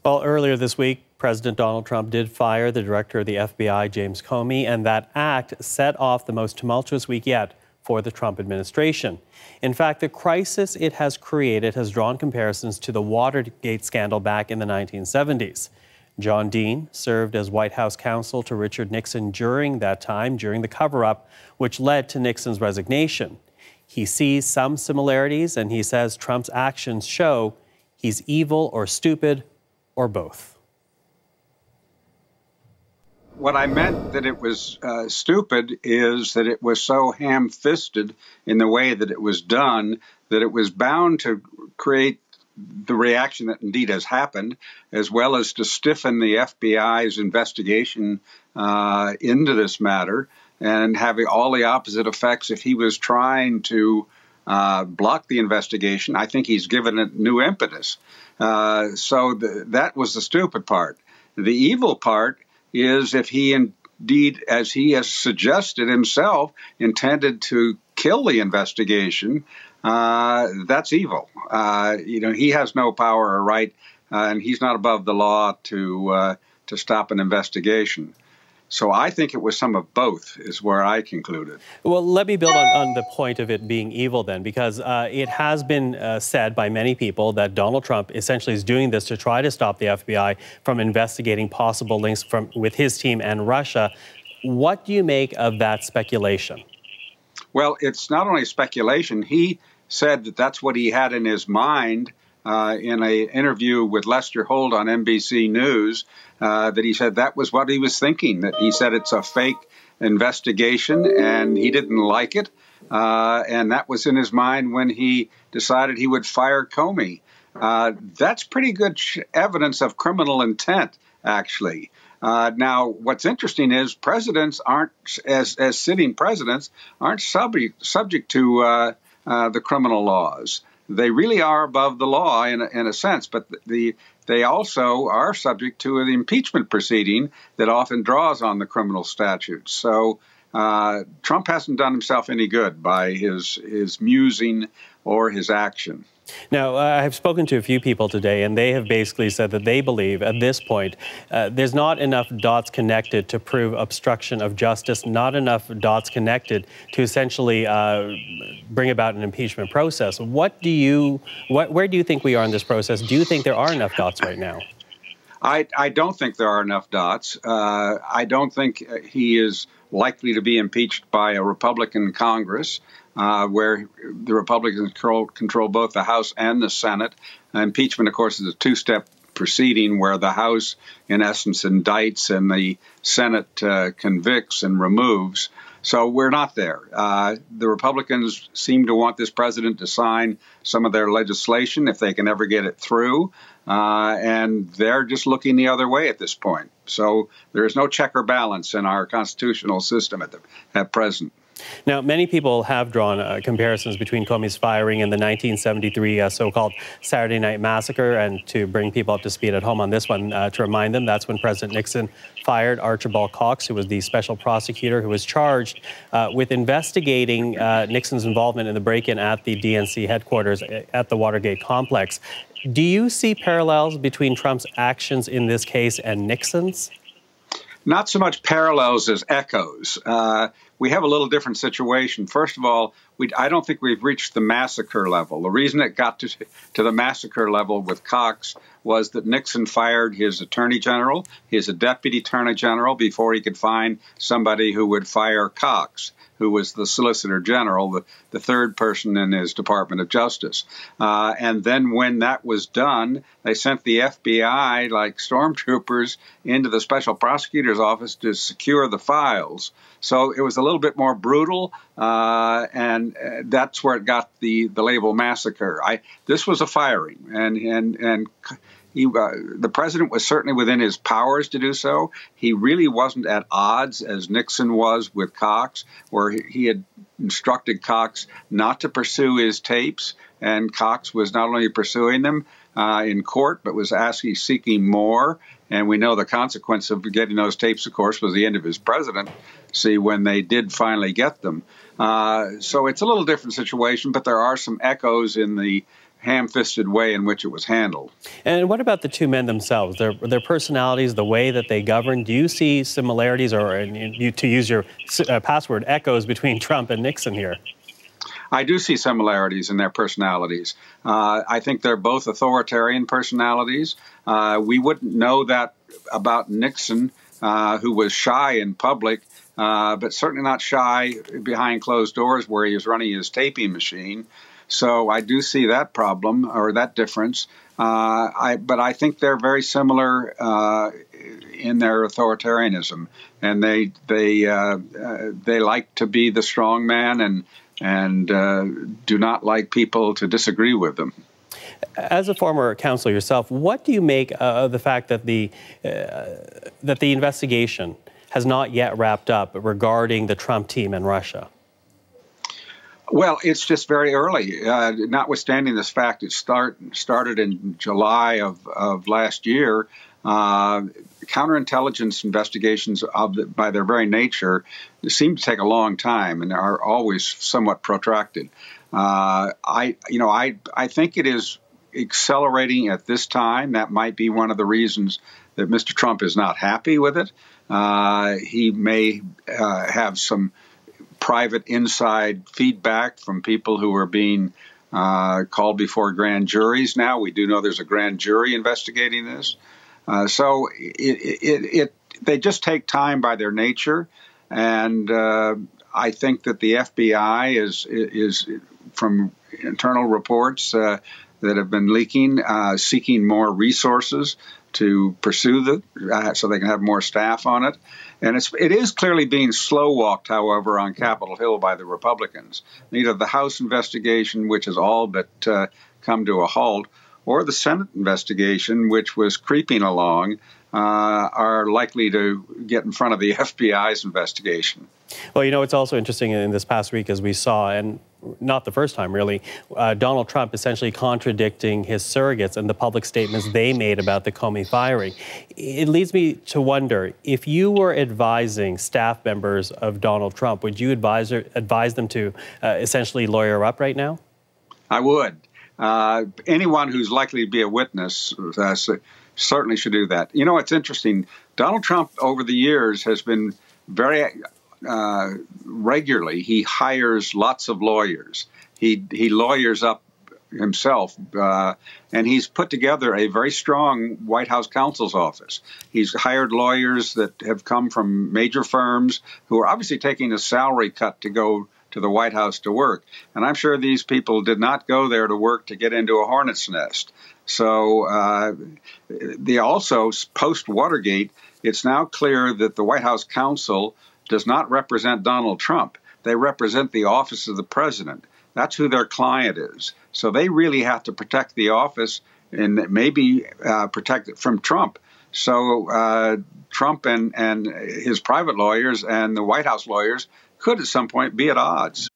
Well, earlier this week, President Donald Trump did fire the director of the FBI, James Comey, and that act set off the most tumultuous week yet for the Trump administration. In fact, the crisis it has created has drawn comparisons to the Watergate scandal back in the 1970s. John Dean served as White House counsel to Richard Nixon during that time, during the cover-up, which led to Nixon's resignation. He sees some similarities, and he says Trump's actions show he's evil or stupid or both. What I meant that it was stupid is that it was so ham-fisted in the way that it was done that it was bound to create the reaction that indeed has happened, as well as to stiffen the FBI's investigation into this matter and having all the opposite effects. If he was trying to block the investigation, I think he's given it new impetus. That was the stupid part. The evil part is if he indeed, as he has suggested himself, intended to kill the investigation, that's evil. He has no power or right, and he's not above the law to stop an investigation. So I think it was some of both is where I concluded. Well, let me build on the point of it being evil then, because it has been said by many people that Donald Trump essentially is doing this to try to stop the FBI from investigating possible links with his team and Russia. What do you make of that speculation? Well, it's not only speculation. He said that that's what he had in his mind in an interview with Lester Holt on NBC News, that he said that was what he was thinking, that he said it's a fake investigation and he didn't like it. And that was in his mind when he decided he would fire Comey. That's pretty good evidence of criminal intent, actually. Now, what's interesting is presidents aren't, as sitting presidents, aren't subject to the criminal laws. They really are above the law in a sense, but they also are subject to the impeachment proceeding that often draws on the criminal statutes. So Trump hasn't done himself any good by his musing or his action. Now, I've spoken to a few people today, and they have basically said that they believe at this point there's not enough dots connected to prove obstruction of justice, not enough dots connected to essentially bring about an impeachment process. Where do you think we are in this process? Do you think there are enough dots right now? I don't think there are enough dots. I don't think he is likely to be impeached by a Republican Congress, where the Republicans control both the House and the Senate. Impeachment, of course, is a two-step proceeding where the House, in essence, indicts and the Senate convicts and removes. So we're not there. The Republicans seem to want this president to sign some of their legislation if they can ever get it through. And they're just looking the other way at this point. So there is no check or balance in our constitutional system at present. Now, many people have drawn comparisons between Comey's firing and the 1973 so-called Saturday Night Massacre. And to bring people up to speed at home on this one, to remind them, that's when President Nixon fired Archibald Cox, who was the special prosecutor who was charged with investigating Nixon's involvement in the break-in at the DNC headquarters at the Watergate complex. Do you see parallels between Trump's actions in this case and Nixon's? Not so much parallels as echoes. We have a little different situation. First of all, I don't think we've reached the massacre level. The reason it got to the massacre level with Cox was that Nixon fired his attorney general, his deputy attorney general, before he could find somebody who would fire Cox, who was the Solicitor General, the third person in his Department of Justice. And then when that was done, they sent the FBI, like stormtroopers, into the special prosecutor's office to secure the files. So it was a little bit more brutal, and that's where it got the label massacre. This was a firing, and the president was certainly within his powers to do so. He really wasn't at odds as Nixon was with Cox, where he had instructed Cox not to pursue his tapes, and Cox was not only pursuing them in court, but was seeking more. And we know the consequence of getting those tapes, of course, was the end of his presidency when they did finally get them. So it's a little different situation, but there are some echoes in the ham-fisted way in which it was handled. And what about the two men themselves, their personalities, the way that they govern? Do you see similarities or, to use your password, echoes between Trump and Nixon here? I do see similarities in their personalities. I think they're both authoritarian personalities. We wouldn't know that about Nixon, who was shy in public, but certainly not shy behind closed doors where he was running his taping machine. So I do see that problem or that difference. But I think they're very similar in their authoritarianism, and they like to be the strong man and do not like people to disagree with them. As a former counsel yourself, what do you make of the fact that the investigation has not yet wrapped up regarding the Trump team in Russia? Well, it's just very early. Notwithstanding this fact, it started in July of last year. Counterintelligence investigations, by their very nature, seem to take a long time and are always somewhat protracted. I think it is accelerating at this time. That might be one of the reasons that Mr. Trump is not happy with it. He may have some private inside feedback from people who are being called before grand juries now. We do know there's a grand jury investigating this. So they just take time by their nature. And I think that the FBI is from internal reports that have been leaking, seeking more resources to pursue so they can have more staff on it. And it is clearly being slow-walked, however, on Capitol Hill by the Republicans. Neither the House investigation, which has all but come to a halt, or the Senate investigation, which was creeping along, are likely to get in front of the FBI's investigation. Well, you know, it's also interesting in this past week, as we saw, and not the first time, really, Donald Trump essentially contradicting his surrogates and the public statements they made about the Comey firing. It leads me to wonder, if you were advising staff members of Donald Trump, would you advise them to essentially lawyer up right now? I would. Anyone who's likely to be a witness certainly should do that. You know, it's interesting. Donald Trump, over the years, has been very regularly, he hires lots of lawyers. He lawyers up himself, and he's put together a very strong White House counsel's office. He's hired lawyers that have come from major firms who are obviously taking a salary cut to go to the White House to work. And I'm sure these people did not go there to work to get into a hornet's nest. So they also, post-Watergate, it's now clear that the White House counsel does not represent Donald Trump. They represent the office of the president. That's who their client is. So they really have to protect the office and maybe protect it from Trump. So Trump and his private lawyers and the White House lawyers could at some point be at odds.